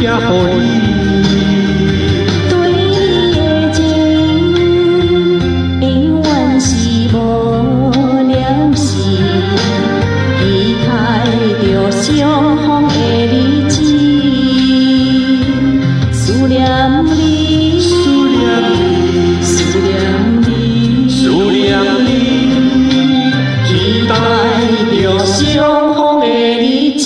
也予你。对你的情，永远是无了时，离开着相逢的日子，思念你，思念你，思念你，思念你，期待着相逢的日子。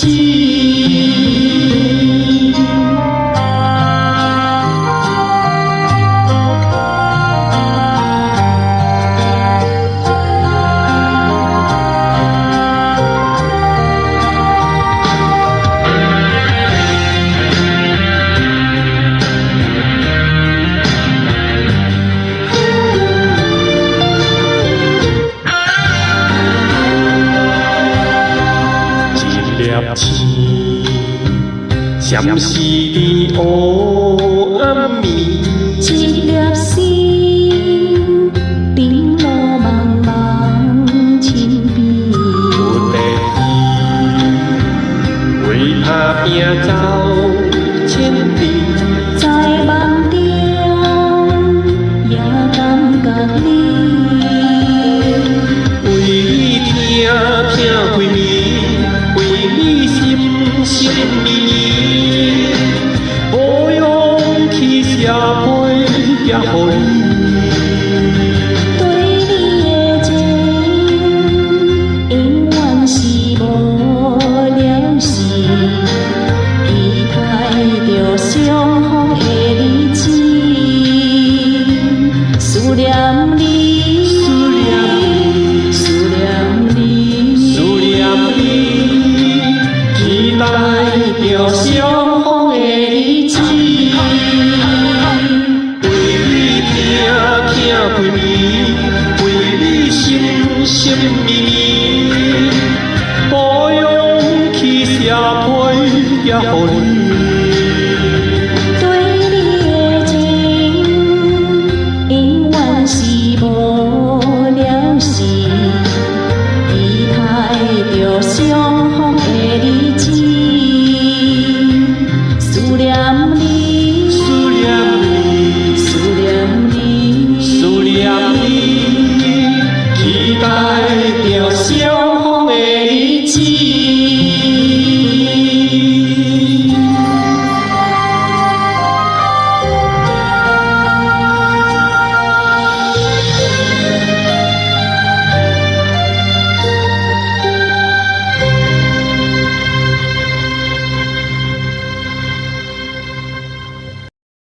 星，闪是你黑暗暝。一粒心，长路茫茫千遍。阮的天，为他拼走千里。在梦中也感觉你，为你听开暝，为你心心绵绵，无勇气写批也予你。对你的情，永远是无了时，离开着相逢的日子，思念你，思念你，思念你，思念你，期待着相逢的日子。为你听开暝，为你心心绵绵，无勇气写批也予你。